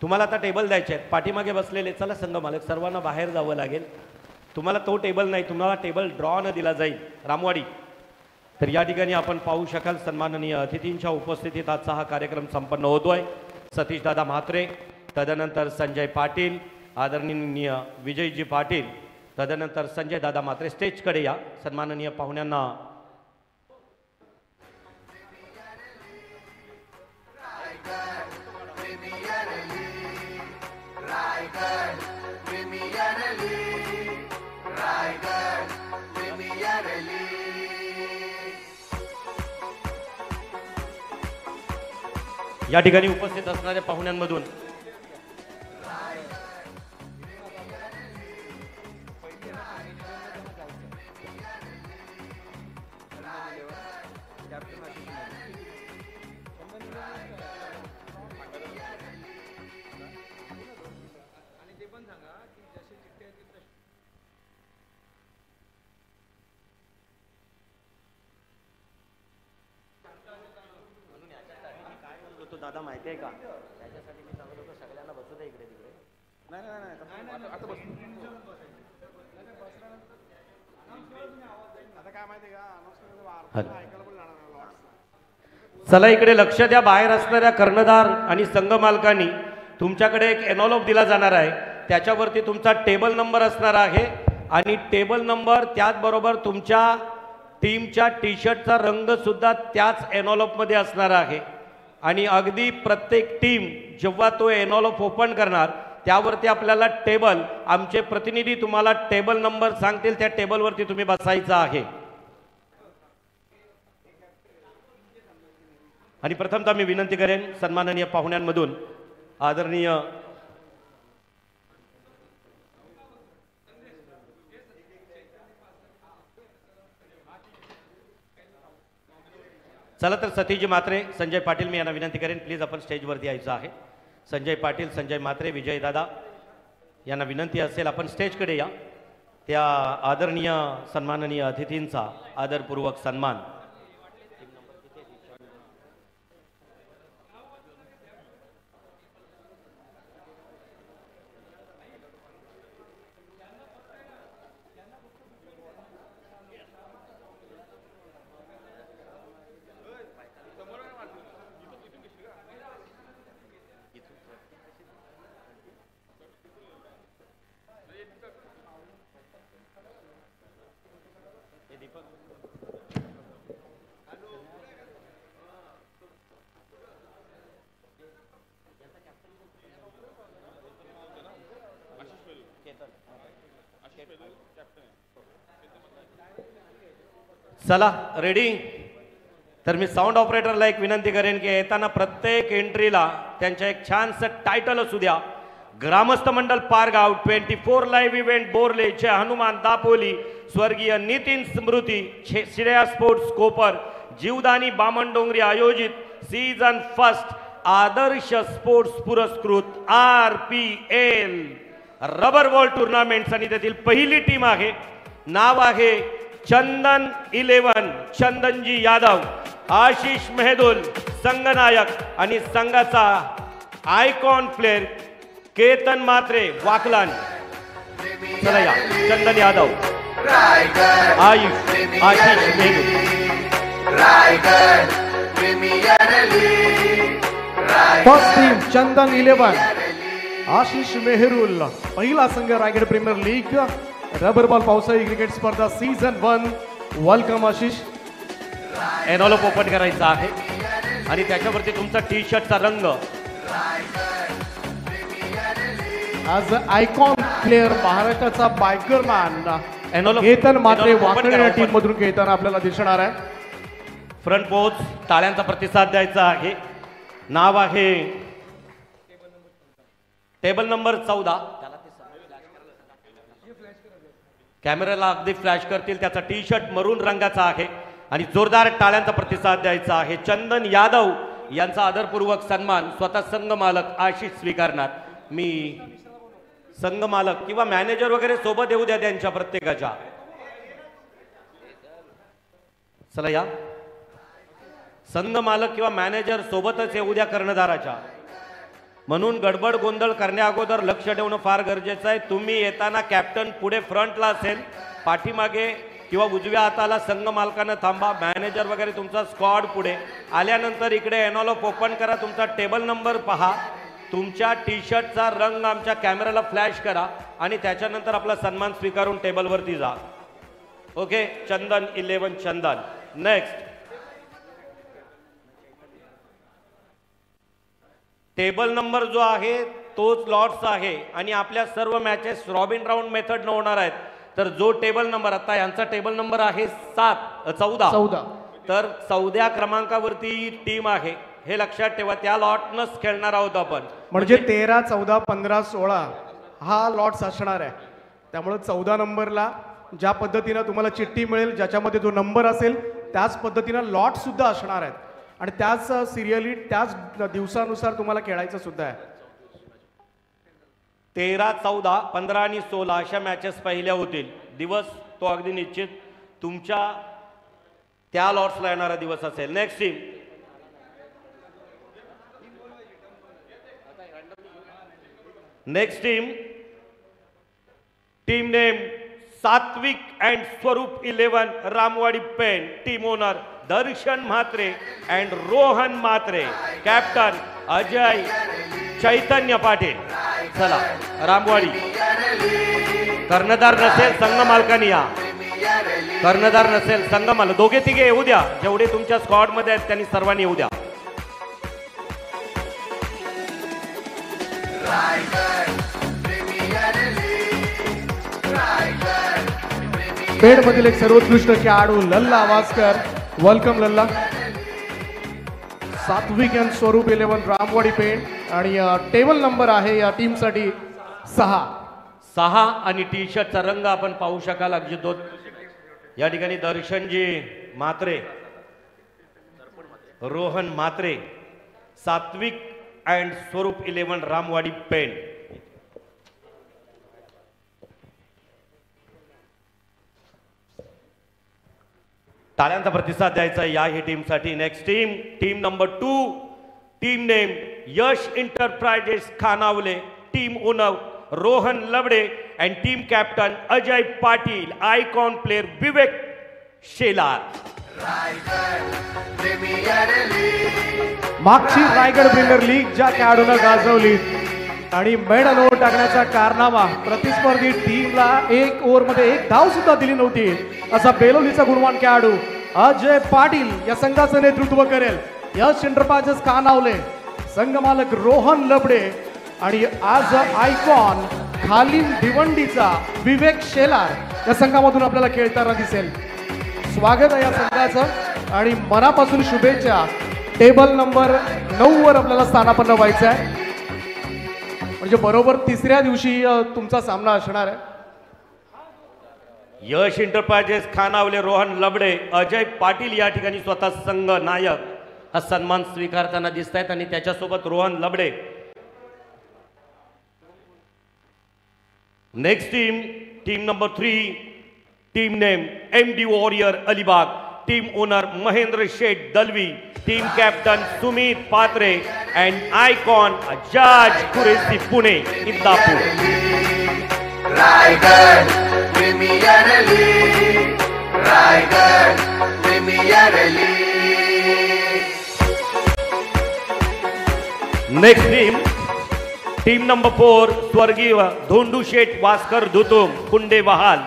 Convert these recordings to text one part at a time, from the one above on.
तुम्हाला आता टेबल द्यायचे आहेत, पाठीमागे बसलेले चला संघ मालक सर्वांना बाहेर जावं लागेल. तुम्हाला तो टेबल नाही, तुम्हाला टेबल ड्रॉ न दिला जाईल रामवाडी. तर या ठिकाणी आपण पाहू शकाल सन्माननीय अतिथींच्या उपस्थितीत आजचा हा कार्यक्रम संपन्न होतोय. सतीश दादा म्हात्रे, तदनंतर संजय पाटील, आदरणीय विजयजी पाटील, तदनंतर संजय दादा म्हात्रे स्टेजकडे या. सन्माननीय पाहुण्यांना या ठिकाणी उपस्थित असणाऱ्या पाहुण्यांमधून दादा माहिती आहे का, त्याच्यासाठी मी सांगत होतो सगळ्यांना बसू दे इकडे तिकडे. नाही नाही नाही आता बस. आता काय माहिती का, चला इकडे लक्ष द्या. बाहेर असणाऱ्या कर्णधार आणि संघ मालकांनी तुमच्याकडे एक एनॉलॉप दिला जाणार आहे, त्याच्यावरती तुमचा टेबल नंबर असणार आहे आणि टेबल नंबर त्याचबरोबर तुमच्या टीमच्या टी शर्टचा रंग सुद्धा त्याच एनॉलॉप मध्ये असणार आहे. आणि अगदी प्रत्येक टीम जेव्हा तो एनॉलॉप ओपन करणार त्यावरती आपल्याला टेबल, आमचे प्रतिनिधी तुम्हाला टेबल नंबर सांगतील, त्या टेबलवरती तुम्ही बसायचं आहे. आणि प्रथमतः मी विनंती करेन सन्माननीय पाहुण्यांमधून आदरणीय चला तर सतीजी म्हात्रे, संजय पाटील, मी यांना विनंती करेन प्लीज आपण स्टेजवरती यायचं आहे. संजय पाटील, संजय म्हात्रे, विजय दादा यांना विनंती असेल आपण स्टेजकडे या. त्या आदरणीय सन्माननीय अतिथींचा आदरपूर्वक सन्मान. चला रेडी. तर मी साऊंड ऑपरेटरला एक विनंती करेन की येताना प्रत्येक एंट्रीला त्यांच्या एक छानसं टायटल असू द्या. ग्रामस्थ मंडल पारगाव 24 लाईव्ह इव्हेंट बोरले चे हनुमान दापोली, स्वर्गीय नितीन स्मृती श्रेया स्पोर्ट्स कोपर, जीवदानी बामणडोंगरी आयोजित सीझन फर्स्ट आदर्श स्पोर्ट्स पुरस्कृत RPL रबर बॉल टुर्नामेंट्स. आणि त्यातील पहिली टीम आहे, नाव आहे चंदन 11, चंदनजी यादव, आशिष मेहदुल संघनायक आणि संघाचा आयकॉन प्लेयर केतन म्हात्रे वाकलान. चला या चंदन यादव, आशिष मेहदुल. First team Chandan 11, Ashish Mehrul. पहिला संघ Raigad premier League rubber ball पावसाळी क्रिकेट स्पर्धा season 1. Welcome Ashish. Envelope open करायचा आहे आणि त्याच्यावरती तुमचा टी शर्टचा रंग. आज आयकॉन प्लेयर महाराष्ट्राचा biker man envelope Ketan Mhatre open वाकड करा, या open. टीम मधून खेळताना आपल्याला दिसणार आहे. फ्रंट पोच टाळ्यांचा प्रतिसाद द्यायचा आहे. नाव आहे टेबल नंबर 14. कॅमेराला अगदी फ्लॅश करतील. त्याचा टी शर्ट मरून रंगाचा आहे आणि जोरदार टाळ्यांचा प्रतिसाद द्यायचा आहे. चंदन यादव यांचा आदरपूर्वक सन्मान स्वतः संघ मालक आशिष स्वीकारणार. मी संघ मालक किंवा मॅनेजर वगैरे सोबत येऊ द्या त्यांच्या प्रत्येकाच्या. चला या संघ मालक किंवा मॅनेजर सोबतच येऊ द्या कर्णधाराच्या. म्हणून गडबड गोंधळ करण्या अगोदर लक्ष ठेवणं फार गरजेचं आहे. तुम्ही येताना कॅप्टन पुढे फ्रंटला असेल, पाठीमागे किंवा उजव्या हाताला संघ मालकानं थांबा. मॅनेजर वगैरे तुमचा स्क्वॉड पुढे आल्यानंतर इकडे एनॉलॉप ओपन करा, तुमचा टेबल नंबर पहा, तुमच्या टी शर्टचा रंग आमच्या कॅमेराला फ्लॅश करा आणि त्याच्यानंतर आपला सन्मान स्वीकारून टेबलवरती जा. ओके, चंदन 11 चंदन. नेक्स्ट टेबल नंबर जो आहे तोच लॉट्स आहे आणि आपल्या सर्व मॅचेस रॉबिन राऊंड मेथड न होणार आहेत. तर जो टेबल नंबर, आता यांचा टेबल नंबर आहे 14, तर 14 क्रमांकावरती टीम आहे हे लक्षात ठेवा. त्या लॉटनच खेळणार आहोत आपण. म्हणजे 13, 14, 15, 16 हा लॉट्स असणार आहे. त्यामुळे 14 नंबरला ज्या पद्धतीनं तुम्हाला चिठ्ठी मिळेल, ज्याच्यामध्ये जो नंबर असेल त्याच पद्धतीनं लॉट सुद्धा असणार आहेत आणि त्याच सिरियली त्याच दिवसानुसार तुम्हाला खेळायचं सुद्धा आहे. 13, 14, 15 आणि 16 अशा मॅचेस पहिल्या होतील. दिवस तो अगदी निश्चित तुमच्या त्या लॉट्सला येणारा दिवस असेल. Next team name Satvik and Swaroop 11 Ramwadi Pen. Team owner Darshan Mhatre and Rohan Mhatre. Captain Ajay Chaitanya Patil. चला रामवाडी. कर्णधार नसेल संघ मालकानी या, कर्णधार नसेल संघ मालक, दोघे तिघे येऊ द्या. जेवढे तुमच्या स्क्वॉड मध्ये आहेत त्यांनी सर्वांनी येऊ द्या. पेड मधील एक सर्वोत्कृष्ट खेळाडू लल्ला वास्कर. वेलकम लल्ला. सात्विक अँड स्वरूप 11 रामवाडी पेण आणि टेबल नंबर आहे या टीमसाठी 6 आणि टी शर्टचा रंग आपण पाहू शकाल अजित. या ठिकाणी दर्शनजी म्हात्रे, रोहन म्हात्रे, सात्विक अँड स्वरूप 11 रामवाडी पेण. टाळ्यांचा प्रतिसाद द्यायचा या ही टीमसाठी. Next team number 2, team name Yash enterprises Khanavale. Team owner Rohan Labde and team captain Ajay Patil. Icon player Vivek Shelar. मागची रायगड प्रीमियर लीग ज्या खेळाडूंना गाजवली आणि मेडल ओव्हर टाकण्याचा कारनामा, प्रतिस्पर्धी टीमला 1 ओव्हरमध्ये 1 धाव सुद्धा दिली नव्हती असा बेलोलीचा गुणवान खेळाडू अजय पाटील या संघाचं नेतृत्व करेल. यश इंटरप्राइजेस खानावले, संघ मालक रोहन लबडे आणि आज आयकॉन खालीन भिवंडीचा विवेक शेलार या संघामधून आपल्याला खेळताना दिसेल. स्वागत आहे या संघाचं आणि मनापासून शुभेच्छा. टेबल नंबर 9 वर आपल्याला स्थानापन्न व्हायचं आहे, म्हणजे बरोबर 3ऱ्या दिवशी तुमचा सामना असणार आहे. यश इंटरप्राइजेस खानावले, रोहन लबडे, अजय पाटील या ठिकाणी स्वतः संघ नायक हा सन्मान स्वीकारताना दिसत आहेत आणि त्याच्यासोबत Rohan Labde. Next team number 3, team name MD warrior Alibag. Team owner Mahendra Sheth Dalvi. Team captain Sumit Patre and icon Jaj Qureshi Pune Indapur. Raigad premier league, Raigad premier League. Next team number 4, स्वर्गीय Dhondu Sheth Waskar Dhutum Kunde Wahal.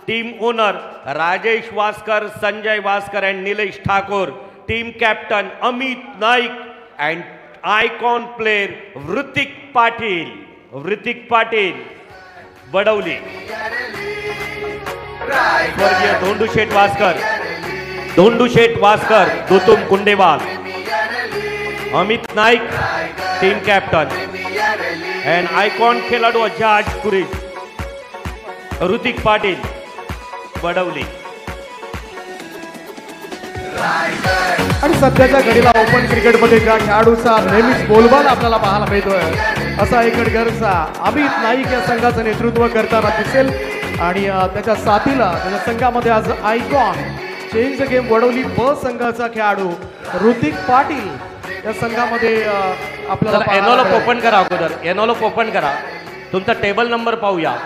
Team owner Rajesh Waskar, Sanjay Waskar and Nilesh Thakur. Team captain Amit Naik and icon player Hrutik Patil Badavali. स्वर्गीय Dhondu Sheth Waskar धुतुम Kundewal. Amit Naik team captain and icon खेळाडू Jaj Quraysh Hrithik Patil Badvali. आणि सध्याच्या घडीला open क्रिकेटमध्ये ज्या खेळाडूचा नेहमीच बोलबाला आपल्याला पाहायला मिळतोय असा एकडगरचा अमित नाईक या संघाचं नेतृत्व करताना दिसेल आणि त्याच्या साथीला त्याच्या संघामध्ये आज आयकॉन चेंज गेम वडवली ब संघाचा खेळाडू ऋतिक पाटील या संघामध्ये आपल्याला चला पाहायला एनोलॉप मिळेल. ओपन करा अगोदर, एनोलॉप ओपन करा, तुमचा टेबल नंबर पाहूया.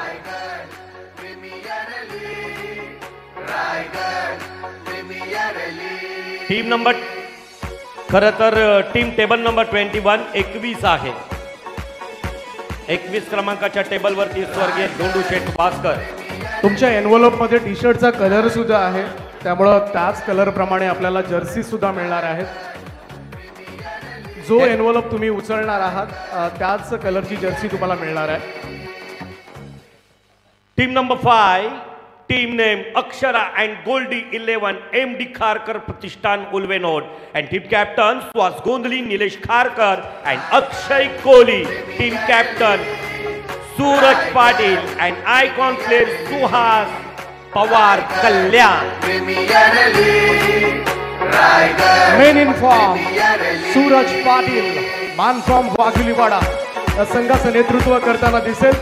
टीम नंबर, खरं तर टीम टेबल नंबर 21 21 आहे. 21 क्रमांकाच्या टेबलवरती स्वर्गीय धोंडू शेठ भास्कर. तुमच्या एनव्हलप मध्ये टी शर्टचा कलर सुद्धा आहे, त्यामुळं त्याच कलर प्रमाणे आपल्याला जर्सी सुद्धा मिळणार आहेत. जो एनव्हलप तुम्ही उचलणार आहात त्याच कलरची जर्सी तुम्हाला मिळणार आहे. Team number 5, team name Akshara and Goldy 11 MD Kharkar Pratishthan Ulwenode and team captain Suhas Gondhali, Nilesh Kharkar and Akshay Kohli. Team captain Suraj Patil and icon player Suhas Pawar Kalyan. Premier league Raigad man in form Suraj Patil, man from Waghiliwada या संघाचं नेतृत्व करताना दिसेल.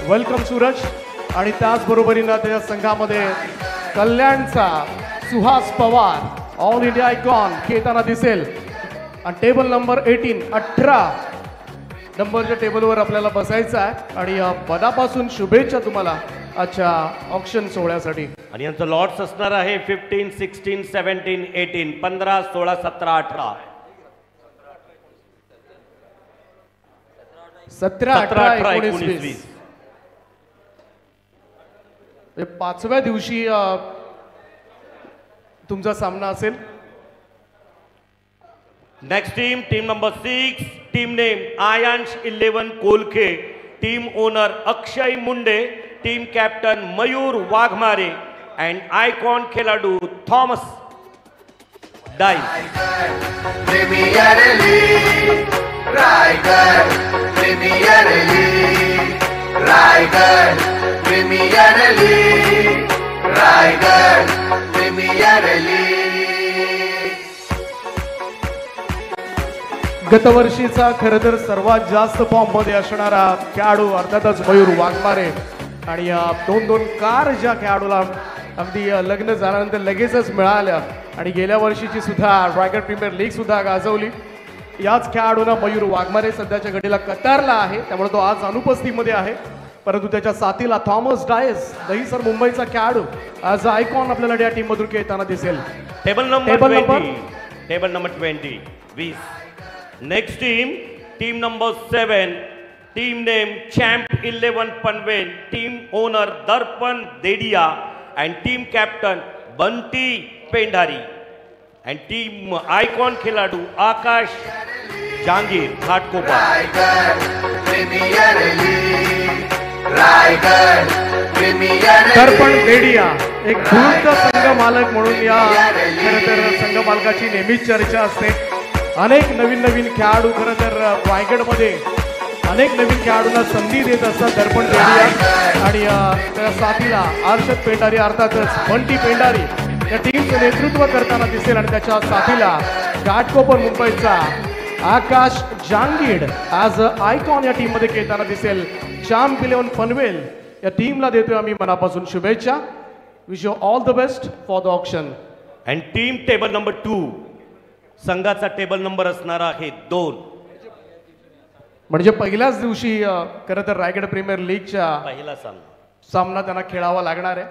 वेलकम सूरज. आणि त्याचबरोबरीनं त्या संघामध्ये कल्याणचा Suhas Pawar all India icon खेळताना दिसेल. आणि टेबल नंबर 18 नंबरच्या टेबलवर आपल्याला बसायचं आहे. आणि मनापासून शुभेच्छा तुम्हाला आजच्या ऑक्शन सोहळ्यासाठी. आणि यांचं लॉट्स असणार आहे 15, 16, 17, 18, 15, 16, 17, 18. 17, 18, 18, 19, 19, 20. पाचव्या दिवशी तुमचा सामना असेल. Next team, team number 6, team name Aayansh 11 Kolkhe, team owner Akshay Munde, team captain Mayur Waghmare and icon खेळाडू Thomas Dias. Premier league Raigad premier league Raigad premier league Raigad premier League. गतवर्षीचा खरं तर सर्वात जास्त फॉर्म मध्ये असणारा खेळाडू अर्थातच मयूर वाघमारे. आणि 2-2 कार ज्या खेळाडूला अगदी लग्न झाल्यानंतर लगेचच मिळाल्या आणि गेल्या वर्षीची सुद्धा रायगड प्रीमियर लीग सुद्धा गाजवली. याच खेळाडूला मयूर वाघमारे सध्याच्या घडीला कतारला आहे, त्यामुळे तो आज अनुपस्थितीमध्ये आहे. परंतु त्याच्या साथीला थॉमस डायस, दहीसर मुंबईचा खेळाडू, आज आयकॉन आपल्याला या टीम मधून खेळताना दिसेल. Table number 20. 20. Next team, team number 7, team name champ 11 Panvel, team owner Darpan Dedia and team captain Bunty Pendhari and team icon खेळाडू Akash Jangir Ghatkopar. Raigad premier league Raigad Premier Darpan Dedia एक धूर्त संघ मालक म्हणून या खरं तर संघ मालकाची नेहमीच चर्चा असते. अनेक नवीन खेळाडू खरं तर रायगडमध्ये अनेक नवीन खेळाडूंना संधी देत असतात दर्पण देडिया. आणि त्या साथीला अर्षद पेंढारी अर्थातच बंटी पेंढारी या टीमचं नेतृत्व करताना दिसेल. आणि त्याच्या साथीला घाटकोपर मुंबईचा आकाश जांगीड आज आयकॉन या टीम मध्ये खेळताना दिसेल. चॅम्प 11 पनवेल या टीमला देतोय आम्ही मनापासून शुभेच्छा. Wish you all the best for the auction. And team table number 2, संघाचा टेबल नंबर असणार आहे 2. म्हणजे पहिल्याच दिवशी खरं तर रायगड प्रीमियर लीगच्या पहिला सामना त्यांना खेळावा लागणार आहे.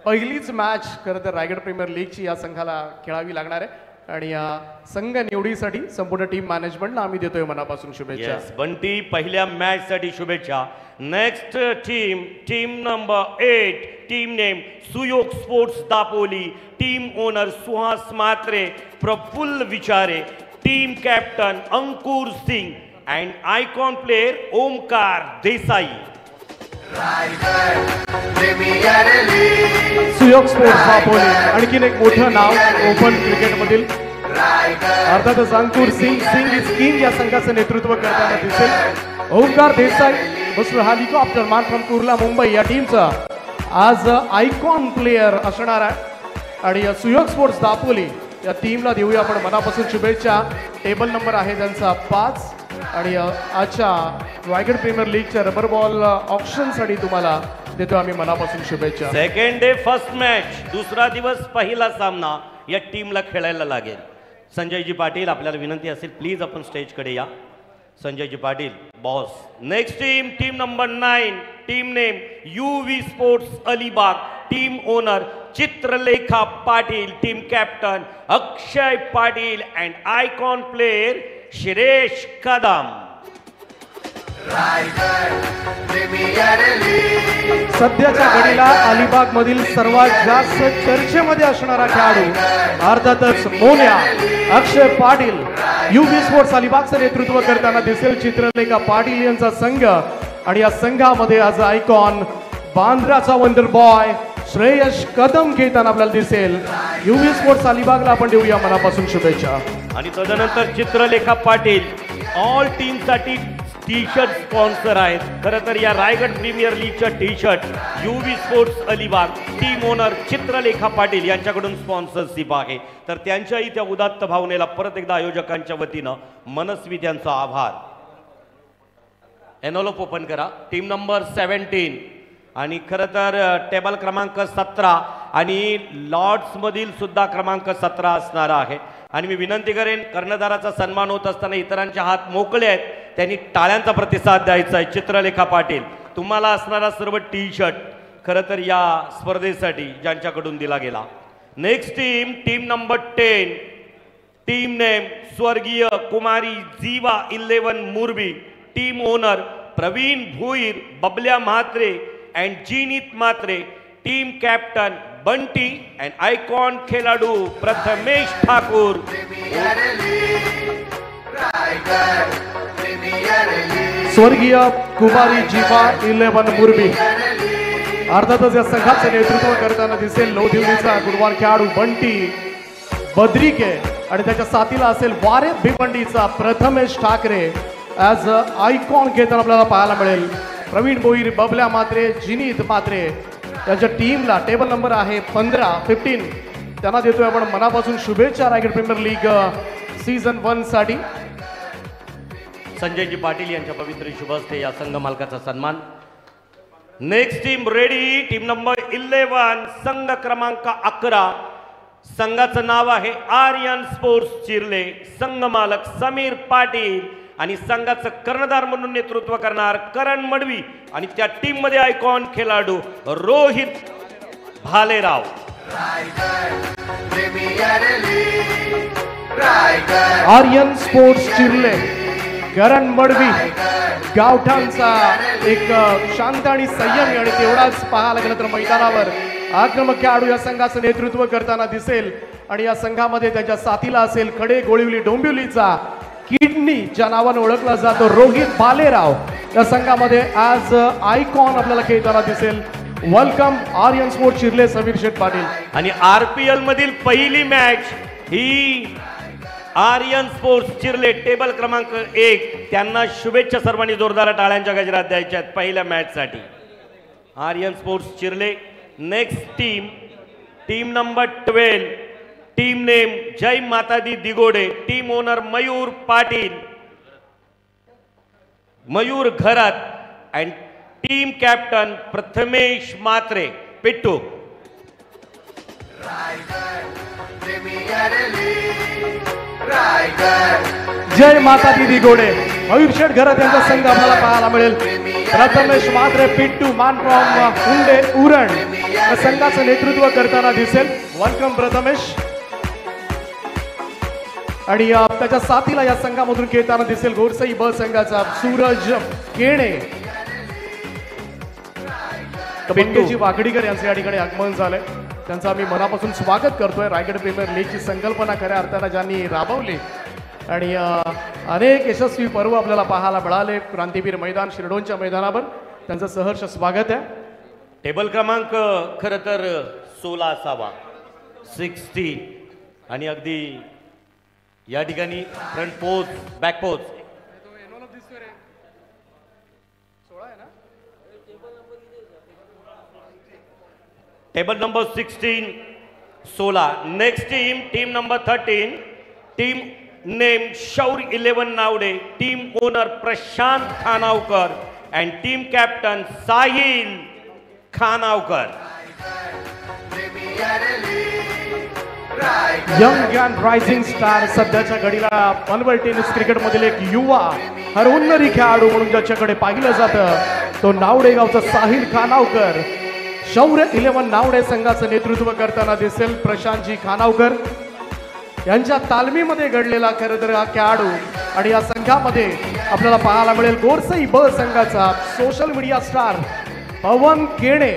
पहिलीच मॅच खरं तर रायगड प्रीमियर लीगची या संघाला खेळावी लागणार आहे. आणि या संघ निवडीसाठी संपूर्ण टीम मॅनेजमेंटला आम्ही देतोय मनापासून शुभेच्छा. येस बंटी, पहिल्या मॅच साठी शुभेच्छा. Next team, team number 8, team name Suyog Sports Dapoli, team owner Suhas Matre, Praful Vichare, team captain Ankur Singh and icon player Omkar Desai. Raigad premier League Suyog Sports Dapoli आणखीन एक मोठं नाव ओपन क्रिकेटमधील. रायगड अर्थातच अंकुर सिंग इज किंग या संघाचं नेतृत्व करताना दिसेल. ओमकार देसाई मिस्टर हेलिकॉप्टर मान फ्रॉम कुर्ला मुंबई या टीमचा आज आयकॉन प्लेयर असणार आहे. आणि सुयोग स्पोर्ट्स दापोली या टीमला देऊया आपण मनापासून शुभेच्छा. टेबल नंबर आहे त्यांचा 5. आणि आजच्या रायगड प्रीमियर लीगच्या रबर बॉल ऑप्शनसाठी तुम्हाला देतो आम्ही मनापासून शुभेच्छा. सेकंड डे फर्स्ट मॅच, दुसरा दिवस पहिला सामना या टीमला खेळायला लागेल. संजयजी पाटील, आपल्याला विनंती असेल प्लीज आपण स्टेजकडे या. Sanjayji Patil boss. Next team number 9, team name UV sports Alibag. Team owner Chitralekha Patil. Team captain Akshay Patil and icon player Shiresh Kadam. सध्याच्या घडीला अलिबाग मधील सर्वात जास्त चर्चेमध्ये असणारा खेळाडू अर्थातच मोन्या अक्षय पाटील. UV स्पोर्ट्स अलिबागचं नेतृत्व करताना दिसेल चित्रलेखा पाटील यांचा संघ. आणि या संघामध्ये आज आयकॉन बांद्राचा वंडर बॉय श्रेयश कदम खेळताना आपल्याला दिसेल. UV स्पोर्ट्स अलिबागला आपण देऊया मनापासून शुभेच्छा. आणि तदनंतर चित्रलेखा पाटील ऑल टीम साठी टी शर्ट स्पॉन्सर आहेत. खरं तर या रायगड प्रीमियर लीगच्या T shirt UV sports Alibag team owner Chitralekha Patil यांच्याकडून स्पॉन्सरशिप आहे. तर त्यांच्याही त्या उदात्त भावनेला परत एकदा आयोजकांच्या वतीनं मनस्वी त्यांचा आभार. एनोलोप ओपन करा. टीम नंबर 17 आणि खरं तर टेबल क्रमांक 17 आणि लॉर्ड्स मधील सुद्धा क्रमांक 17 असणार आहे. आणि मी विनंती करेन कर्णधाराचा सन्मान होत असताना इतरांचे हात मोकळे आहेत, त्यांनी टाळ्यांचा प्रतिसाद द्यायचा आहे. चित्रलेखा पाटील तुम्हाला असणारा सर्व टी शर्ट खरं तर या स्पर्धेसाठी ज्यांच्याकडून दिला गेला. Next team number 10, team name स्वर्गीय Kumari Jeeva 11 Murbi. Team owner Pravin Bhoir, Bablya Mhatre and Jinit Mhatre. Team captain Bunty and icon खेळाडू प्रथमेश ठाकूर. स्वर्गीय कुमारी जीवा 11 मुरबी. अर्थातच या संघाचं नेतृत्व करताना दिसेल लोधिवलीचा गुणवान खेळाडू बंटी बद्रिके आणि त्याच्या साथीला असेल वारे भिवंडीचा प्रथमेश ठाकरे. ॲज आयकॉन घेताना आपल्याला पाहायला मिळेल प्रवीण भोईर, बबल्या म्हात्रे, जिनीत म्हात्रे. त्यांच्या टीमला टेबल नंबर आहे 15. त्यांना देतोय आपण मनापासून शुभेच्छा रायगड प्रीमियर लीग सीझन 1 साठी. संजयजी पाटील यांच्या पवित्र शुभ हस्ते या संघ मालकाचा सन्मान. Next team ready. Team number 11 संघ क्रमांक 11. संघाचं नाव आहे आर्यन स्पोर्ट्स चिर्ले. संघ मालक समीर पाटील आणि संघाचं कर्णधार म्हणून नेतृत्व करणार करण मडवी. आणि त्या टीम मध्ये आयकॉन खेळाडू रोहित भालेराव. आर्यन स्पोर्ट्स चिर्ले, करण मडवी गावठाणचा एक शांत आणि संयमी आणि तेवढाच पाहायला गेलं तर मैदानावर आक्रमक खेळाडू या संघाचं नेतृत्व करताना दिसेल. आणि या संघामध्ये त्याच्या साथीला असेल खडे गोळिवली डोंबिवलीचा किडनी ज्या नावाने ओळखला जातो रोहित भालेराव. या संघामध्ये आज आयकॉन आपल्याला खेळताना दिसेल. वेलकम आर्यन स्पोर्ट्स चिर्ले समीर शेठ पाटील. आणि RPL मधील पहिली मॅच ही आर्यन स्पोर्ट्स चिर्ले टेबल क्रमांक 1. त्यांना शुभेच्छा सर्वांनी जोरदार टाळ्यांच्या गजरात द्यायच्या आहेत पहिल्या मॅच साठी. Aryan sports Chirle. Next team number 12, team name Jai Matadi Digode. Team owner Mayur Patil, Mayur Gharat and team captain Prathamesh Mhatre Pittu. Jai Mata Di दिगोडे Mayur शेठ घरात यांचा संघ आपल्याला पाहायला मिळेल. प्रथमेश म्हात्रे पिट्टू मान फ्रॉम हुंडे उरण या संघाचं नेतृत्व करताना दिसेल. वेलकम प्रथमेश. आणि त्याच्या साथीला या संघामधून खेळताना दिसेल गोरसई ब संघाचा सूरज केणे. पिंकेजी वाकडीकर यांचे या ठिकाणी आगमन झालंय. त्यांचं आम्ही मनापासून स्वागत करतोय. रायगड प्रीमियर लीगची संकल्पना खऱ्या अर्थानं ज्यांनी राबवली आणि अनेक यशस्वी पर्व आपल्याला पाहायला मिळाले क्रांतीवीर मैदान शिरडोनच्या मैदानावर, त्यांचं सहर्ष स्वागत आहे. टेबल क्रमांक खरं तर 16 असावा, 16. आणि अगदी या ठिकाणी front pouch back pouch table number 16. Next team number 13, team name Shaur 11 Navde. Team owner Prashant Khanavkar and team captain Sahil Khanavkar. Young and rising star सध्याच्या घडीला पनवेल टेनिस क्रिकेट मधील एक युवा हरहुन्नरी खेळाडू म्हणून ज्याच्याकडे पाहिलं जातं तो नावडे गावचा साहिल खानावकर. शौर्य 11 नावडे संघाचं नेतृत्व करताना दिसेल प्रशांतजी खानावकर. यांच्या तालमीमध्ये घडलेला खरं तर हा खेळाडू आणि या संघामध्ये आपल्याला पाहायला मिळेल गोरसई ब संघाचा सोशल मीडिया स्टार पवन केणे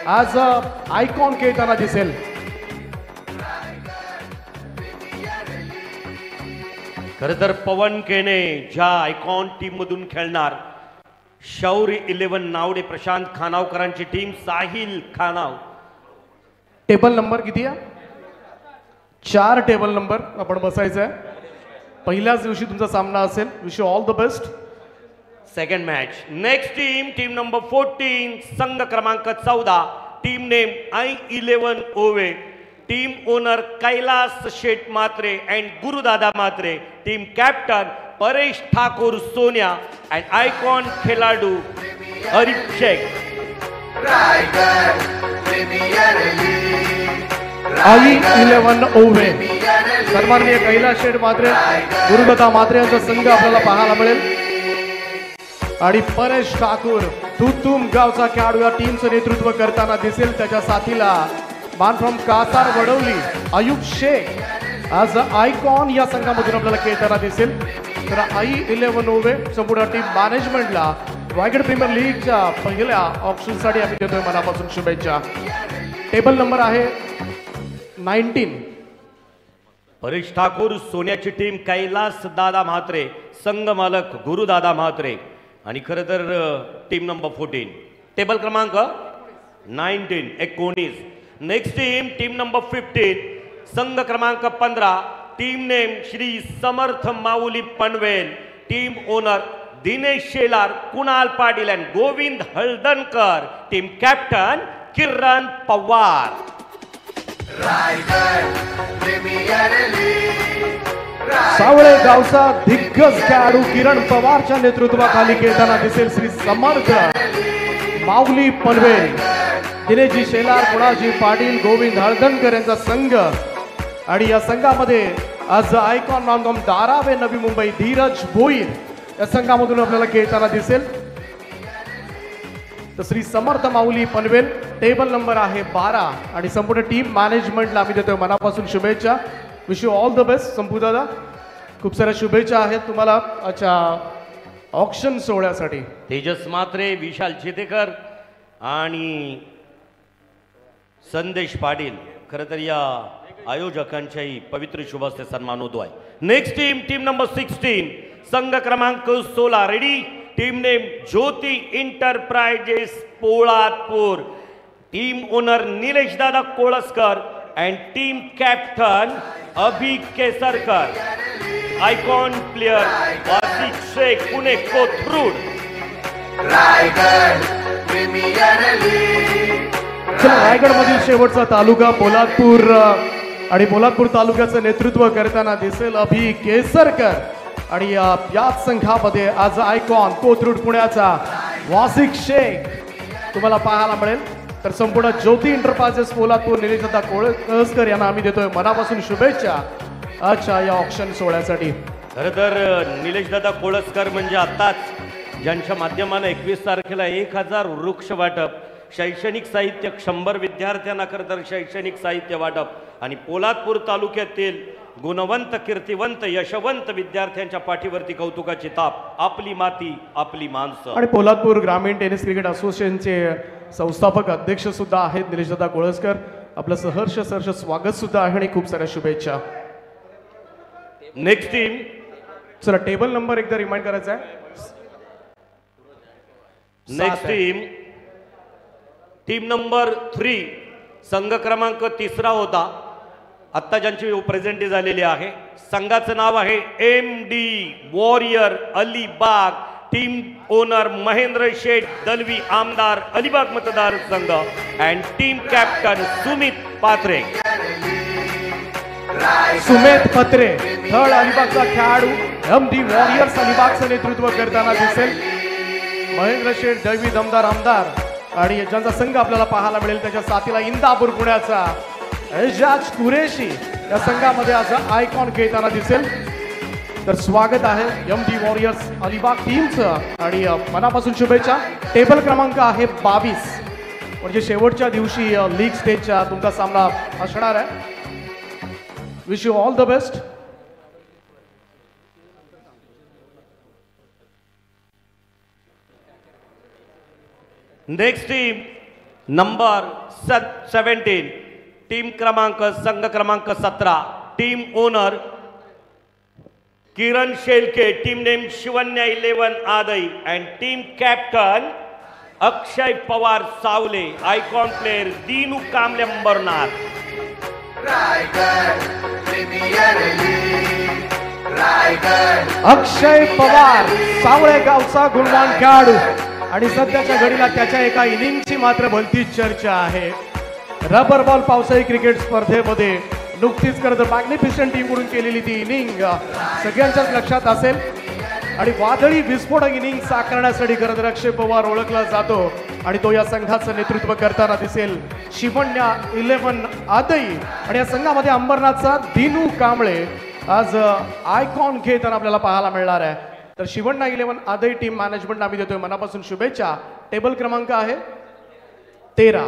आज आयकॉन खेळताना दिसेल. खरं तर पवन केने ज्या आयकॉन टीम मधून खेळणार. शौर्य 11 नावडे प्रशांत खानावकरांची team Sahil Khanav. Table number किती आहे? 4 टेबल नंबर आपण बसायचं आहे. पहिल्याच दिवशी तुमचा सामना असेल. Wish you all the best. Second match. Next team team number 14 संघ क्रमांक 14 team name I11 Owe. Team owner Kailas Sheth Matre and Gurudada Matre. Team captain Paresh Thakur Sonya and icon खेळाडू Harif Shaikh. Raigad premier league. I11 Owe सन्माननीय कैलास शेठ मात्रे गुरुदादा मात्रे यांचा संघ आपल्याला पाहायला मिळेल आणि परेश ठाकूर तुतुम गावचा खेळाडू या टीमचं नेतृत्व करताना दिसेल. त्याच्या साथीला मान फ्रॉम कासार वडवली अयुब शेख आज आयकॉन या संघामधून आपल्याला खेळताना दिसेल. तर I11 ओवे संपूर्ण टीम मॅनेजमेंटला रायगड प्रीमियर लीगच्या पहिल्या ऑप्शनसाठी आम्ही देतोय मनापासून शुभेच्छा. टेबल नंबर आहे 19. परेश ठाकूर सोन्याची टीम कैलास दादा म्हात्रे संघ मालक गुरुदादा म्हात्रे आणि खरं तर टीम नंबर 14 टेबल क्रमांक 19. नेक्स्ट टीम नंबर 15 संघ क्रमांक 15 team name Shri Samarth Mauli Panvel. Team owner Dinesh Shelar Kunal Patil and Govind Haldankar. Team captain Kiran Pawar. Raigad premier league. Savale गावचा दिग्गज खेळाडू किरण पवारच्या नेतृत्वाखाली खेळताना दिसेल श्री समर्थ माऊली पनवेल. दिनेशजी शेलार कुणालजी पाटील गोविंद हळदणकर यांचा संघ आणि या संघामध्ये आज आयकॉन नामगाम धारावे नवी मुंबई धीरज भोईर या संघामधून आपल्याला खेळताना दिसेल. तर श्री समर्थ माऊली पनवेल टेबल नंबर आहे 12 आणि संपूर्ण टीम मॅनेजमेंटला आम्ही देतोय मनापासून शुभेच्छा. Wish you all the best. संपू दादा खूप साऱ्या शुभेच्छा आहेत तुम्हाला अच्छा ऑक्शन सोहळ्यासाठी. तेजस मात्रे विशाल चितेकर आणि संदेश पाटील खरं तर या आयोजकांच्याही पवित्र शुभास्ते सन्मान होतो आहे. नेक्स्ट टीम नंबर 16 संघ क्रमांक 16 ready. Team name Jyoti enterprises Polatpur. Team owner Nilesh Dada Kolaskar and team captain Abhi Kesarkar. Icon player Wasiq Shaikh Pune Kothrud. Raigad premier league. चला रायगड मधील शेवटचा तालुका पोलादपूर आणि पोलादपूर तालुक्याचं नेतृत्व करताना दिसेल अभि केसरकर आणि याच संघामध्ये आज आयकॉन कोथरूड पुण्याचा वासिक शेख तुम्हाला पाहायला मिळेल. तर संपूर्ण ज्योती इंटरप्राइजेस पोलादपूर निलेश दादा कोळसकर यांना आम्ही देतोय मनापासून शुभेच्छा अच्छा या ऑक्शन सोहळ्यासाठी. खरं तर निलेश दादा कोळसकर म्हणजे आताच ज्यांच्या माध्यमाने 21 तारखेला 1000 वृक्ष वाटप, शैक्षणिक साहित्य 100 विद्यार्थ्यांना खरं तर शैक्षणिक साहित्य वाटप आणि पोलादपूर तालुक्यातील गुणवंत कीर्तिवंत यशवंत विद्यार्थ्यांच्या पाठीवरती कौतुकाची ताप. आपली माती आपली माणसं. आणि पोलादपूर ग्रामीण टेनिस क्रिकेट असोसिएशनचे संस्थापक अध्यक्ष सुद्धा आहेत निलेश दादा कोळसकर. आपलं सहर्ष स्वागत सुद्धा आहे आणि खूप साऱ्या शुभेच्छा. नेक्स्ट टीम चला टेबल नंबर एकदा रिमाइंड करायचा आहे. नेक्स्ट टीम नंबर 3 संघ क्रमांक 3 होता. आत्ता ज्यांची प्रेझेंटी झालेली आहे संघाचं नाव आहे MD warrior Alibag. Team owner Mahendra Sheth Dalvi आमदार अलिबाग मतदारसंघ अँड टीम कॅप्टन सुमित पात्रे. सुमेध पत्रे थर्ड अलिबागचा खेळाडू MD वॉरियर्स अलिबागचं नेतृत्व करताना दिसेल. महेंद्र शेठ दलवी दमदार आमदार आणि ज्यांचा संघ आपल्याला पाहायला मिळेल त्याच्या साथीला इंदापूर पुण्याचा एजाज कुरेशी या संघामध्ये आज आयकॉन खेळताना दिसेल. तर स्वागत आहे MD वॉरियर्स अलिबाग टीमचं आणि मनापासून शुभेच्छा. टेबल क्रमांक आहे 22, म्हणजे शेवटच्या दिवशी लीग स्टेजचा तुमचा सामना असणार आहे. Wish you all the best. Next team number 17, team क्रमांक संघ क्रमांक 17, team owner Kiran Shelke, team name Shivanya 11 Adai and team captain Akshay Pawar Savale, icon player Dinu Kamble Ambarnath. Raigad premier league, Raigad Akshay Pawar Savale गावचा गुणवान खेळाडू आणि सध्याच्या घडीला त्याच्या एका इनिंगची मात्र भलतीच चर्चा आहे. रबर बॉल पावसाळी क्रिकेट स्पर्धेमध्ये नुकतीच कर्ज मॅग्निफिशंट टीमकडून केलेली ती इनिंग सगळ्यांच्याच लक्षात असेल आणि वादळी विस्फोटक इनिंग साकारण्यासाठी खरं तर अक्षय पवार ओळखला जातो आणि तो या संघाचं नेतृत्व करताना दिसेल. शिवण्या 11 आदई आणि या संघामध्ये अंबरनाथचा दीनू कांबळे आज आयकॉन घेताना आपल्याला पाहायला मिळणार आहे. तर शिवण्या 11 आदई टीम मॅनेजमेंट आम्ही देतोय मनापासून शुभेच्छा. टेबल क्रमांक आहे 13.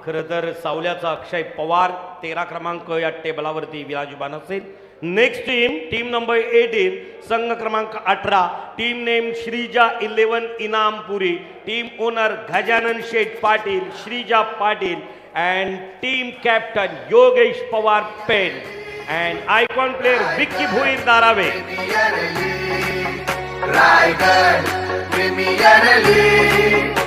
खरं तर सावल्याचा अक्षय पवार 13 क्रमांक या टेबलावरती विराजमान असेल. नेक्स्ट टीम नंबर 18, संघ क्रमांक 18, team name Shreeja 11 Inampuri, team owner Gajanan Sheth Patil, Shreeja Patil and team captain Yogesh Pawar Pen and icon player Vicky Bhoir Darave. Raigad premier league,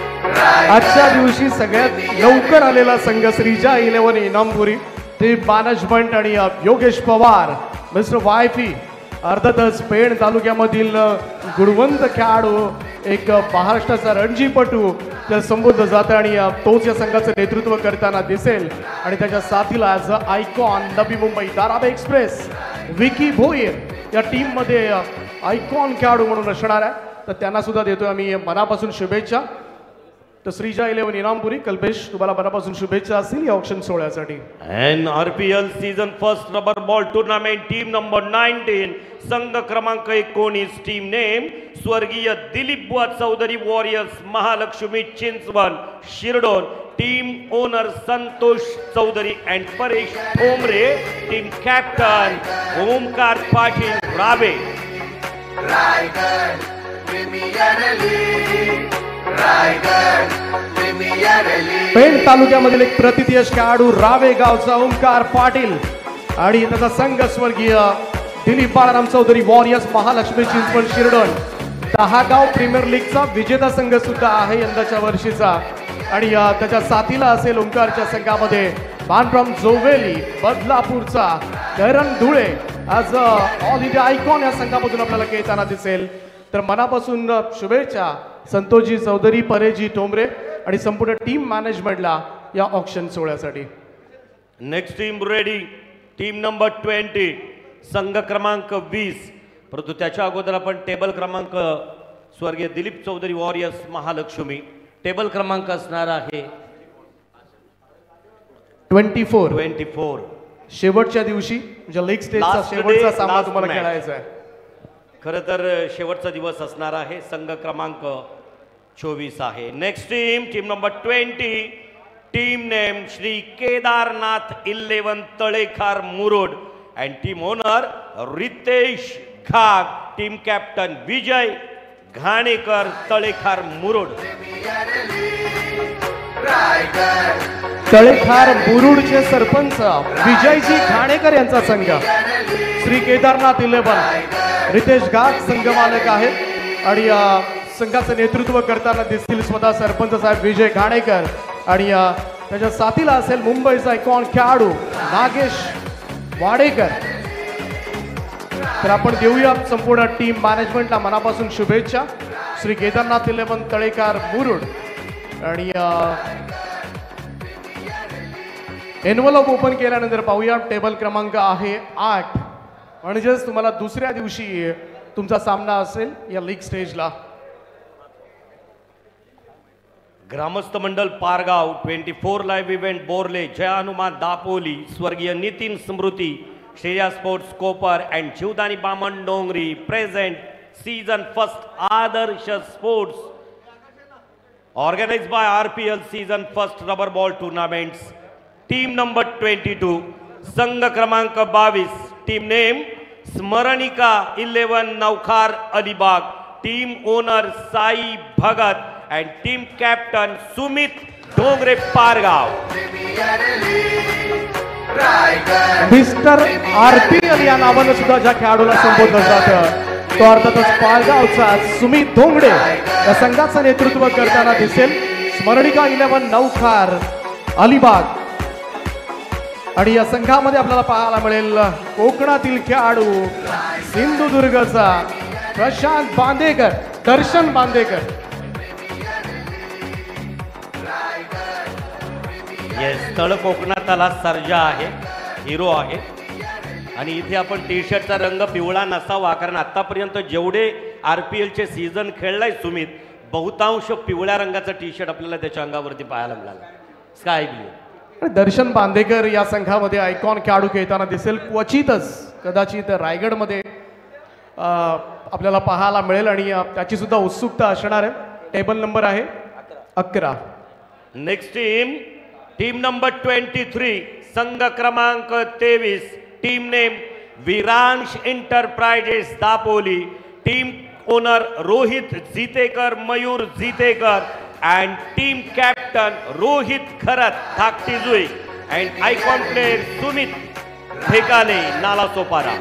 आजच्या दिवशी सगळ्यात लवकर आलेला संघ श्रीजा 11 इनामपुरी, टीम मॅनेजमेंट आणि योगेश पवार मिस्टर वायफी. अर्थातच पेण तालुक्यामधील गुणवंत खेळाडू, एक महाराष्ट्राचा रणजीपटू त्या संबोधलं जातं आणि तोच या संघाचं नेतृत्व करताना दिसेल आणि त्याच्या साथीला as a icon Navi Mumbai दाराबे express Vicky Bhoir या टीममध्ये आयकॉन खेळाडू म्हणून असणार आहे. तर त्यांना सुद्धा देतोय आम्ही मनापासून शुभेच्छा. तर श्रीजा 11 इनामपुरी, कल्पेश तुम्हाला मनापासून शुभेच्छा असतील या ऑप्शन सोहळ्यासाठी. And RPL season first rubber ball tournament team number 19, संघ क्रमांक 19, टीम नेम स्वर्गीय Dilip Buwa Chaudhari warriors Mahalaxmi Chinchwad Shirdon, team owner Santosh Chaudhari and Paresh Thombare, team captain Omkar Patil Rave. Raigad premier league, Raigad premier league, Pen तालुक्यामधील एक प्रतिथयश खेळाडू रावे गावचा ओमकार पाटील आणि त्याचा संघ स्वर्गीय दिलीप बाळाराम चौधरी वॉरियर्स महालक्ष्मी चिंचवड शिरडोन. 10 गाव प्रीमियर लीगचा विजेता संघ सुद्धा आहे यंदाच्या वर्षीचा आणि त्याच्या साथीला असेल ओंकारच्या संघामध्ये बानराम जोवेली बदलापूरचा करण धुळे. आज ऑल इंडिया आयकॉन या संघामधून आपल्याला खेळताना दिसेल. तर मनापासून शुभेच्छा संतोषजी चौधरी, परेजी ठोंबरे आणि संपूर्ण टीम मॅनेजमेंटला या ऑक्शन सोहळ्यासाठी. Next team ready, team number 20, संघ क्रमांक 20, परंतु त्याच्या अगोदर आपण टेबल क्रमांक स्वर्गीय दिलीप चौधरी वॉरियर्स महालक्ष्मी, टेबल क्रमांक असणार आहे 24. शेवटच्या दिवशी म्हणजे लीग स्टेजचा Last शेवटचा day, सामना last तुम्हाला match. खेळायचा आहे. खरं तर शेवटचा दिवस असणार आहे. संघ क्रमांक 24 आहे. Next team number 20, team name Shri Kedarnath 11 Talekhar Murud and team owner Ritesh Ghag, team captain Vijay Ghanekar Talekhar Murud. Raigad Talekhar मुरुडचे सरपंच विजयजी घाणेकर यांचा संघ, श्री केदारनाथ 11 रितेश घाग संघ मालक आहेत आणि संघाचं नेतृत्व करताना दिसतील स्वतः सरपंच साहेब विजय घाणेकर आणि त्याच्या साथीला असेल मुंबईचा आयकॉन खेळाडू नागेश वाडेकर. तर आपण देऊया संपूर्ण टीम मॅनेजमेंटला मनापासून शुभेच्छा. श्री केदारनाथ 11 तळेखार मुरुड आणि एनवलॉप ओपन केल्यानंतर पाहूया टेबल क्रमांक आहे 8, म्हणजेच तुम्हाला दुसऱ्या दिवशी तुमचा सामना असेल या लीग स्टेजला. ग्रामस्थ मंडल पारगाव 24 लाईव्ह इव्हेंट बोरले, जय हनुमान दापोली, स्वर्गीय नितीन स्मृती Shreya Sports Koper and Jivdani Baman Dongri present season first Adarsh Sports organized by RPL season first rubber ball tournaments. Team number 22, संघ क्रमांक 22, team name Smaranika 11 Naukar Alibag, team owner Sai Bhagat and team captain Sumit Dongre Pargav. Premier League, Raigad mister RPL या नावानं सुद्धा ज्या खेळाडूला संबोधलं जातं तो अर्थातच पारगावचा सुमित धोंगडे या संघाचं नेतृत्व करताना दिसेल. स्मरणिका 11 नौखार अलिबाग आणि या संघामध्ये आपल्याला पाहायला मिळेल कोकणातील खेळाडू सिंधुदुर्गचा प्रशांत बांदेकर, दर्शन बांदेकर. येस, तळ कोकणातला सर्जा आहे, हिरो आहे. आणि इथे आपण टी शर्टचा रंग पिवळा नसावा, कारण आतापर्यंत जेवढे RPL चे सीझन खेळलाय सुमित, बहुतांश पिवळ्या रंगाचा टी शर्ट आपल्याला त्याच्या अंगावरती पाहायला मिळाला, स्काय ब्ल्यू. दर्शन बांदेकर या संघामध्ये आयकॉन खेळाडू खेळताना दिसेल. क्वचितच कदाचित रायगडमध्ये आपल्याला पाहायला मिळेल आणि त्याची सुद्धा उत्सुकता असणार आहे. टेबल नंबर आहे 11. नेक्स्ट टीम नंबर 23, संघ क्रमांक 23, team name Viransh enterprises Dapoli, team owner Rohit Jitekar, Mayur Jitekar and team captain Rohit Kharat Thaktizuy and icon player Sumit Thekale Nala Sopara.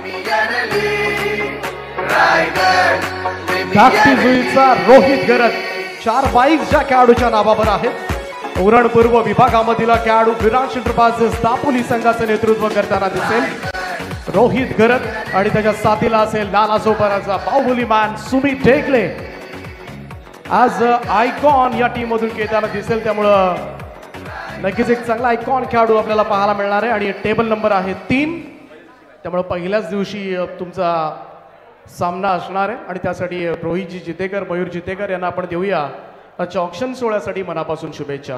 धाकटीजुईचा रोहित गरत 4 बाईक्स ज्या खेळाडूच्या नावावर आहेत. उरण पूर्व विभागामधील खेळाडू विरांश एंटरप्राइजेस दापोली संघाचं नेतृत्व करताना दिसेल रोहित गरत आणि त्याच्या साथीला असेल नाला सोपाराचा बाहुबली मॅन सुमित ढेकले. आज आयकॉन या टीम मधून खेळताना दिसेल, त्यामुळं नक्कीच एक चांगला आयकॉन खेळाडू आपल्याला पाहायला मिळणार आहे. आणि टेबल नंबर आहे 3, त्यामुळे पहिल्याच दिवशी तुमचा सामना असणार आहे आणि त्यासाठी रोहितजी जितेकर, मयूर जितेकर यांना आपण देऊया आजच्या ऑक्शन सोहळ्यासाठी मनापासून शुभेच्छा.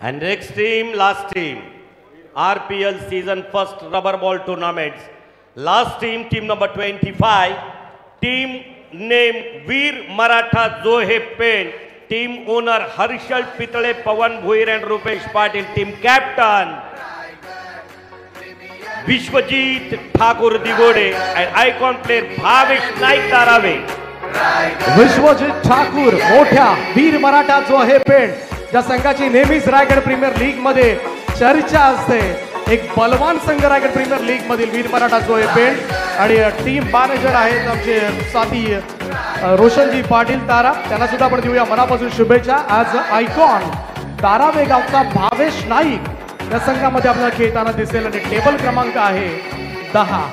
And next team, last team, RPL season first rubber ball tournaments. Last team, team number 25, team name Veer Maratha Zohe Pen, team owner Harshal Pitale, Pawan Bhuir and Rupesh Patil, team captain Vishwajit Thakur Digode and icon player Bhavesh Naik Tarave. Vishwajit Thakur मोठ्या वीर मराठा जो हे पेंड ज्या संघाची नेहमीच Raigad premier league मध्ये चर्चा असते. एक बलवान संघ रायगड प्रीमियर लीग मधील वीर मराठा जो हे पेंड आणि टीम मॅनेजर आहेत आमचे साथी रोशनजी पाटील तारा, त्यांना सुद्धा आपण देऊया मनापासून शुभेच्छा. आज आयकॉन तारावे गावचा भावेश नाईक या संघामध्ये आपल्याला खेळताना दिसेल आणि टेबल क्रमांक आहे 10.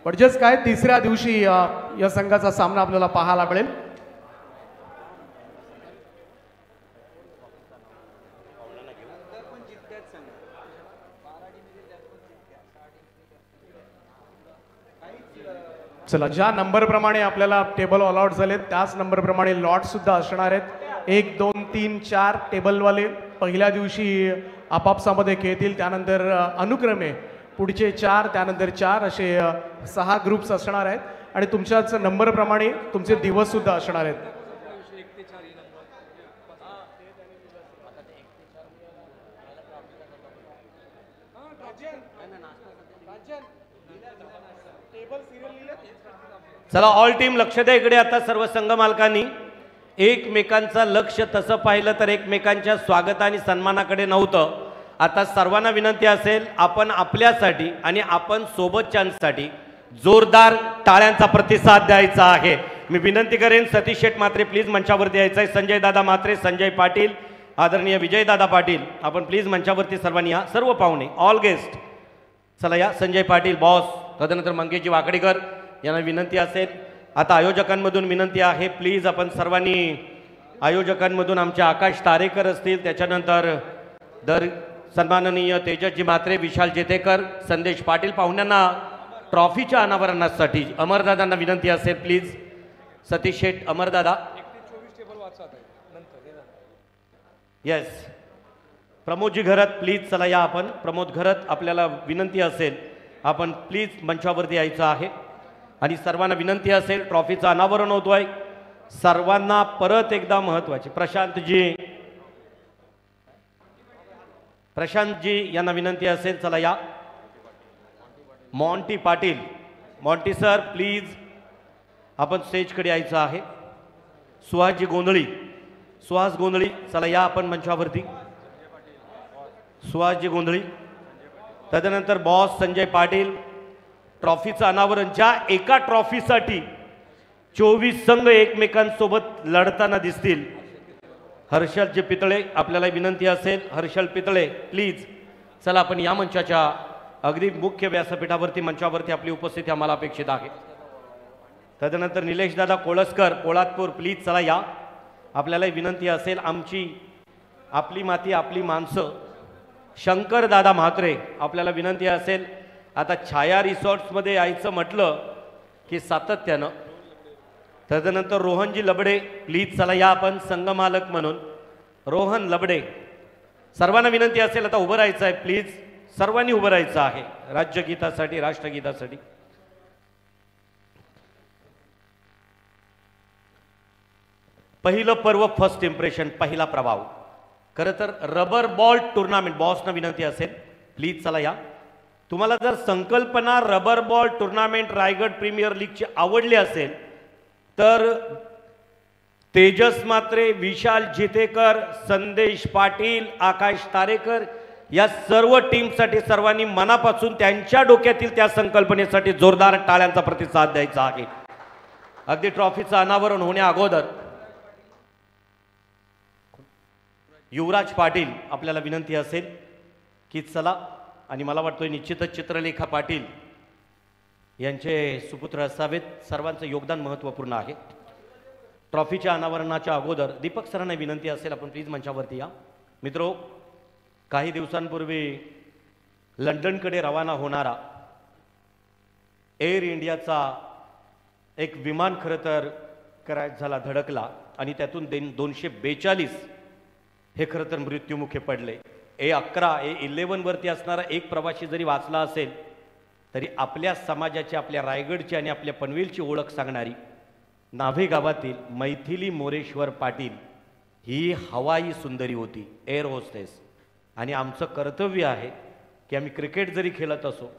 म्हणजेच काय तिसऱ्या दिवशी या संघाचा सामना आपल्याला पाहायला मिळेल. चला, ज्या नंबर प्रमाणे आपल्याला टेबल अलॉट झाले त्याच नंबर प्रमाणे लॉट सुद्धा असणार आहेत. 1, 2, 3, 4 टेबलवाले पहिल्या दिवशी आपापसामध्ये खेळतील, त्यानंतर अनुक्रमे पुढचे 4, त्यानंतर 4 असे 6 ग्रुप्स असणार आहेत आणि तुमच्याच नंबर प्रमाणे तुमचे दिवस सुद्धा असणार आहेत. चला, ऑल टीम लक्ष द्या इकडे. आता सर्व संघ मालकांनी एकमेकांचं लक्ष तसं पाहिलं तर एकमेकांच्या स्वागत आणि सन्मानाकडे नव्हतं. आता सर्वांना विनंती असेल, आपण आपल्यासाठी आणि आपण सोबतच्यांसाठी जोरदार टाळ्यांचा प्रतिसाद द्यायचा आहे. मी विनंती करेन सतीश शेठ म्हात्रे प्लीज मंचावरती यायचं आहे. संजय दादा म्हात्रे, संजय पाटील, आदरणीय विजय दादा पाटील, आपण प्लीज मंचावरती सर्वांनी या. सर्व पाहुणे, ऑल गेस्ट चला या. संजय पाटील बॉस, तदनंतर मंगेशजी वाकडेकर यांना विनंती असेल. आता आयोजकांमधून विनंती आहे, प्लीज आपण सर्वांनी आयोजकांमधून आमचे आकाश तारेकर असतील, त्याच्यानंतर दर सन्माननीय तेजसजी म्हात्रे, विशाल जेतेकर, संदेश पाटील, पाहुण्यांना ट्रॉफीच्या अनावरणासाठी अमरदादांना विनंती असेल please. Satish Sheth, Amardada. Yes, Pramodji Gharat please चला या आपण. प्रमोद घरत, आपल्याला विनंती असेल आपण प्लीज मंचावरती यायचं आहे. आणि सर्वांना विनंती असेल, ट्रॉफीचं अनावरण होतोय. सर्वांना परत एकदा महत्वाचे प्रशांतजी यांना विनंती असेल, चला या. Monty Patil, Monty sir please आपण स्टेजकडे यायचं आहे. सुहासजी गोंधळी, सुहास गोंधळी चला या आपण मंचावरती. सुहासजी गोंधळी. तदनंतर बॉस संजय पाटील. ट्रॉफीचं अनावरण, ज्या एका ट्रॉफीसाठी 24 संघ एकमेकांसोबत लढताना दिसतील. हर्षलजी पितळे, आपल्याला विनंती असेल, हर्षल पितळे प्लीज चला आपण या मंचाच्या अगदी मुख्य व्यासपीठावरती मंचावरती आपली उपस्थिती आम्हाला अपेक्षित आहे. तदनंतर निलेश दादा कोळसकर पोळातपूर प्लीज चला या. आपल्याला विनंती असेल, आपली माती आपली माणसं शंकर दादा म्हात्रे, आपल्याला विनंती असेल. आता छाया रिसॉर्ट्समध्ये यायचं म्हटलं की सातत्यानं. तदनंतर रोहनजी लबडे प्लीज चला या आपण संघमालक म्हणून. रोहन लबडे, सर्वांना विनंती असेल आता उभं राहायचं आहे प्लीज, सर्वांनी उभं राहायचं आहे राज्यगीतासाठी राष्ट्रगीतासाठी. पहिलं पर्व, फर्स्ट इम्प्रेशन, पहिला प्रभाव. खरं तर रबर बॉल टुर्नामेंट, बॉसना विनंती असेल प्लीज चला या. तुम्हाला जर संकल्पना rubber ball tournament Raigad premier लीगची आवडली असेल तर तेजस म्हात्रे, विशाल जितेकर, संदेश पाटील, आकाश तारेकर या सर्व टीमसाठी सर्वांनी मनापासून त्यांच्या डोक्यातील त्या संकल्पनेसाठी जोरदार टाळ्यांचा प्रतिसाद द्यायचा आहे. अगदी ट्रॉफीचं अनावरण होण्या अगोदर युवराज पाटील, आपल्याला विनंती असेल की चला. आणि मला वाटतोय निश्चितच चित्रलेखा पाटील यांचे सुपुत्र असावेत. सर्वांचं योगदान महत्त्वपूर्ण आहे. ट्रॉफीच्या अनावरणाच्या अगोदर दीपक सरांना विनंती असेल आपण प्लीज मंचावरती या. मित्रो, काही दिवसांपूर्वी लंडनकडे रवाना होणारा एअर इंडियाचा एक विमान खरं तर क्रॅश झाला, धडकला आणि त्यातून 242 हे खरं तर मृत्युमुखी पडले. A11 A11 वरती असणारा एक प्रवासी जरी वाचला असेल तरी आपल्या समाजाची, आपल्या रायगडची आणि आपल्या पनवेलची ओळख सांगणारी नाभे गावातील मैथिली मोरेश्वर पाटील ही हवाई सुंदरी होती, एअर होस्टेस. आणि आमचं कर्तव्य आहे की आम्ही क्रिकेट जरी खेळत असो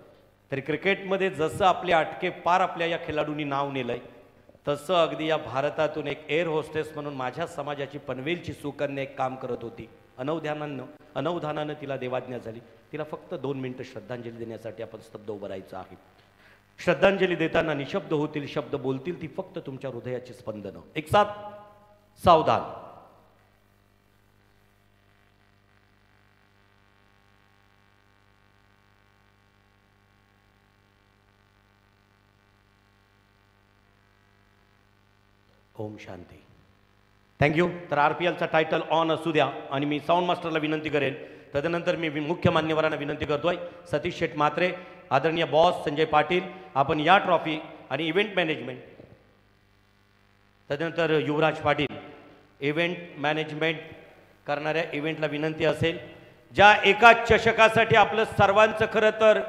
तरी क्रिकेटमध्ये जसं आपले अटके पार आपल्या या खेळाडूंनी नाव नेलंय तसं अगदी या भारतातून एक एअर होस्टेस म्हणून माझ्या समाजाची पनवेलची सुकन्या एक काम करत होती. अनवधानानं तिला देवाज्ञा झाली. तिला फक्त 2 मिनिटं श्रद्धांजली देण्यासाठी आपण स्तब्ध उभं राहायचं आहे. श्रद्धांजली देताना निशब्द होतील, शब्द बोलतील ती फक्त तुमच्या हृदयाची स्पंदनं. एक साथ सावधान. ओम शांती. थँक्यू. तर RPLचा टायटल ऑन असू द्या आणि मी साऊंड मास्टरला विनंती करेन. तदनंतर मी मुख्य मान्यवरांना विनंती करतोय, सतीश शेठ म्हात्रे, आदरणीय बॉस संजय पाटील, आपण या ट्रॉफी आणि इव्हेंट मॅनेजमेंट. तदनंतर युवराज पाटील, इव्हेंट मॅनेजमेंट करणाऱ्या इव्हेंटला विनंती असेल. ज्या एका चषकासाठी आपलं सर्वांचं खरं तर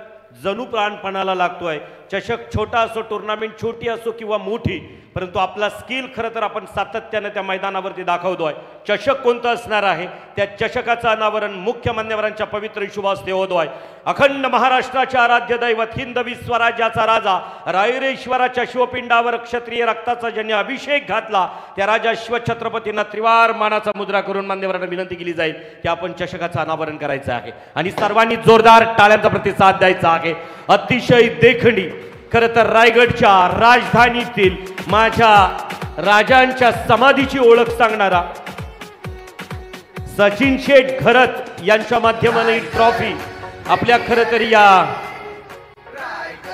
जणू प्राणपणाला लागतोय. चषक छोटा असो, टुर्नामेंट छोटी असो किंवा मोठी, परंतु आपला स्किल खरं तर आपण सातत्यानं त्या मैदानावरती दाखवतोय. चषक कोणतं असणार आहे त्या चषकाचं अनावरण मुख्य मान्यवरांच्या पवित्र शुभास्ते होतोय. अखंड महाराष्ट्राचे आराध्य दैवत, हिंदवी स्वराज्याचा राजा, रायरेश्वराच्या शिवपिंडावर क्षत्रिय रक्ताचा ज्यांनी अभिषेक घातला त्या राजा शिवछत्रपतींना त्रिवार मानाचा मुद्रा करून मान्यवरांना विनंती केली जाईल की आपण चषकाचं अनावरण करायचं आहे आणि सर्वांनी जोरदार टाळ्यांचा प्रतिसाद द्यायचा आहे. अतिशय देखणी खरं तर रायगडच्या राजधानीतील माझ्या राजांच्या समाधीची ओळख सांगणारा सचिन शेठ घरत यांच्या माध्यमाने ट्रॉफी आपल्या खरं तर या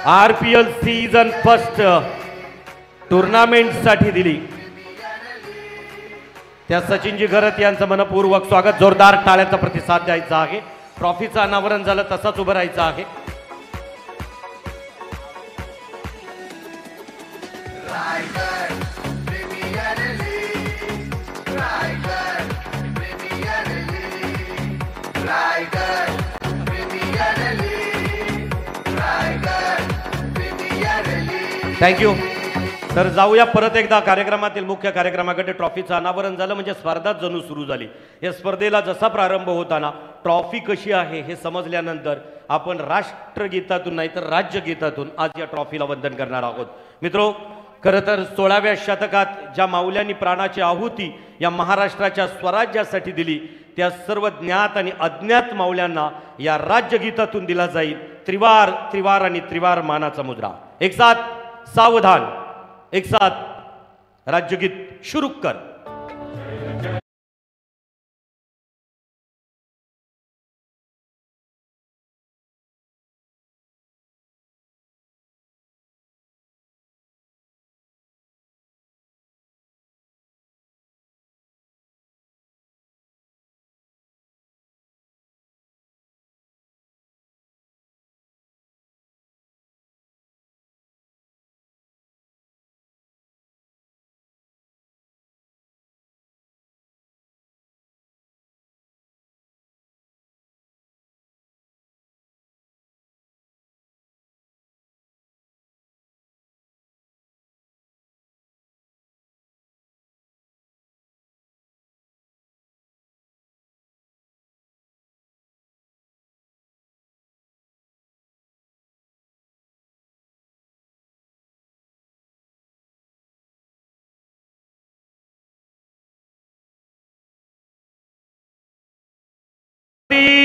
RPL सीझन फर्स्ट टुर्नामेंट साठी दिली. त्या सचिनजी घरत यांचं मनपूर्वक स्वागत. जोरदार टाळ्यांचा प्रतिसाद द्यायचा आहे. ट्रॉफीचं अनावरण झालं तसंच उभं राहायचं आहे. रायगड थँक्यू. तर जाऊया परत एकदा कार्यक्रमातील मुख्य कार्यक्रमाकडे. ट्रॉफीचं अनावरण झालं म्हणजे स्पर्धा जणू सुरू झाली. या स्पर्धेला जसा प्रारंभ होताना ट्रॉफी कशी आहे हे समजल्यानंतर आपण राष्ट्रगीतातून नाही तर राज्यगीतातून आज या ट्रॉफीला वंदन करणार आहोत. मित्रो, खरं तर 16व्या शतकात ज्या माऊल्यांनी प्राणाची आहुती या महाराष्ट्राच्या स्वराज्यासाठी दिली त्या सर्व ज्ञात आणि अज्ञात माऊल्यांना या राज्यगीतातून दिला जाईल त्रिवार त्रिवार आणि त्रिवार मानाचा मुद्रा. एक साथ सावधान, एक साथ राज्यगीत शुरू कर.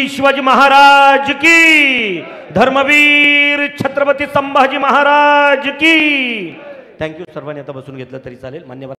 शिवाजी महाराज की, धर्मवीर छत्रपती संभाजी महाराज की. थँक्यू. सर्वांनी आता बसून घेतलं तरी चालेल. मान्यवर